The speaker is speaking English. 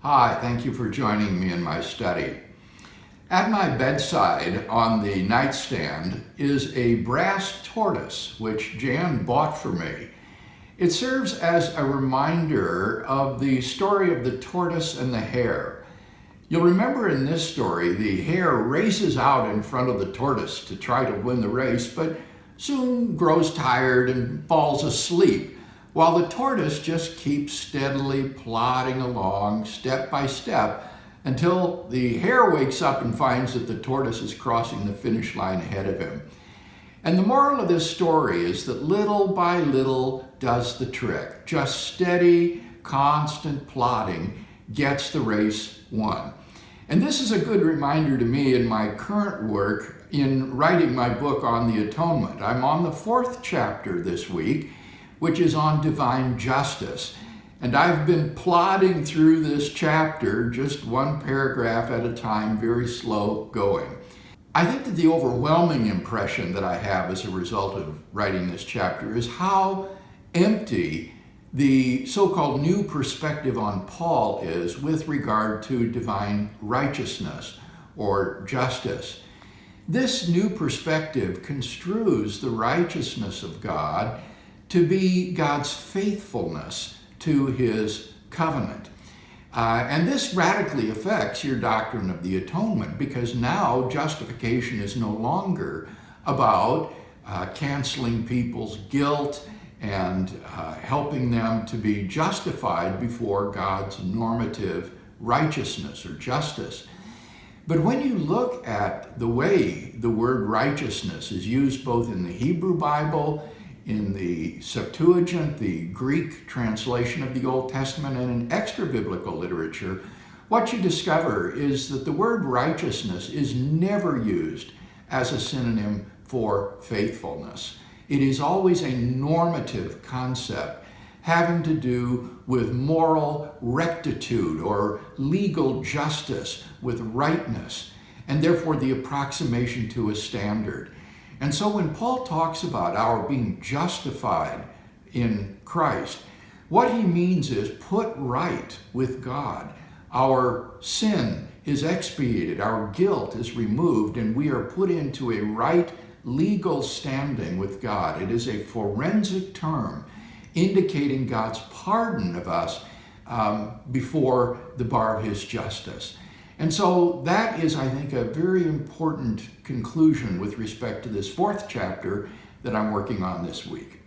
Hi, thank you for joining me in my study. At my bedside on the nightstand is a brass tortoise which Jan bought for me. It serves as a reminder of the story of the tortoise and the hare. You'll remember in this story, the hare races out in front of the tortoise to try to win the race, but soon grows tired and falls asleep, while the tortoise just keeps steadily plodding along step by step until the hare wakes up and finds that the tortoise is crossing the finish line ahead of him. And the moral of this story is that little by little does the trick. Just steady, constant plodding gets the race won. And this is a good reminder to me in my current work in writing my book on the Atonement. I'm on the 4th chapter this week, which is on divine justice. And I've been plodding through this chapter, just one paragraph at a time, very slow going. I think that the overwhelming impression that I have as a result of writing this chapter is how empty the so-called new perspective on Paul is with regard to divine righteousness or justice. This new perspective construes the righteousness of God to be God's faithfulness to his covenant. And this radically affects your doctrine of the atonement, because now justification is no longer about canceling people's guilt and helping them to be justified before God's normative righteousness or justice. But when you look at the way the word righteousness is used both in the Hebrew Bible, in the Septuagint, the Greek translation of the Old Testament, and in extra-biblical literature, what you discover is that the word righteousness is never used as a synonym for faithfulness. It is always a normative concept having to do with moral rectitude or legal justice, with rightness, and therefore the approximation to a standard. And so when Paul talks about our being justified in Christ, what he means is put right with God. Our sin is expiated, our guilt is removed, and we are put into a right legal standing with God. It is a forensic term indicating God's pardon of us before the bar of his justice. And so that is, I think, a very important conclusion with respect to this 4th chapter that I'm working on this week.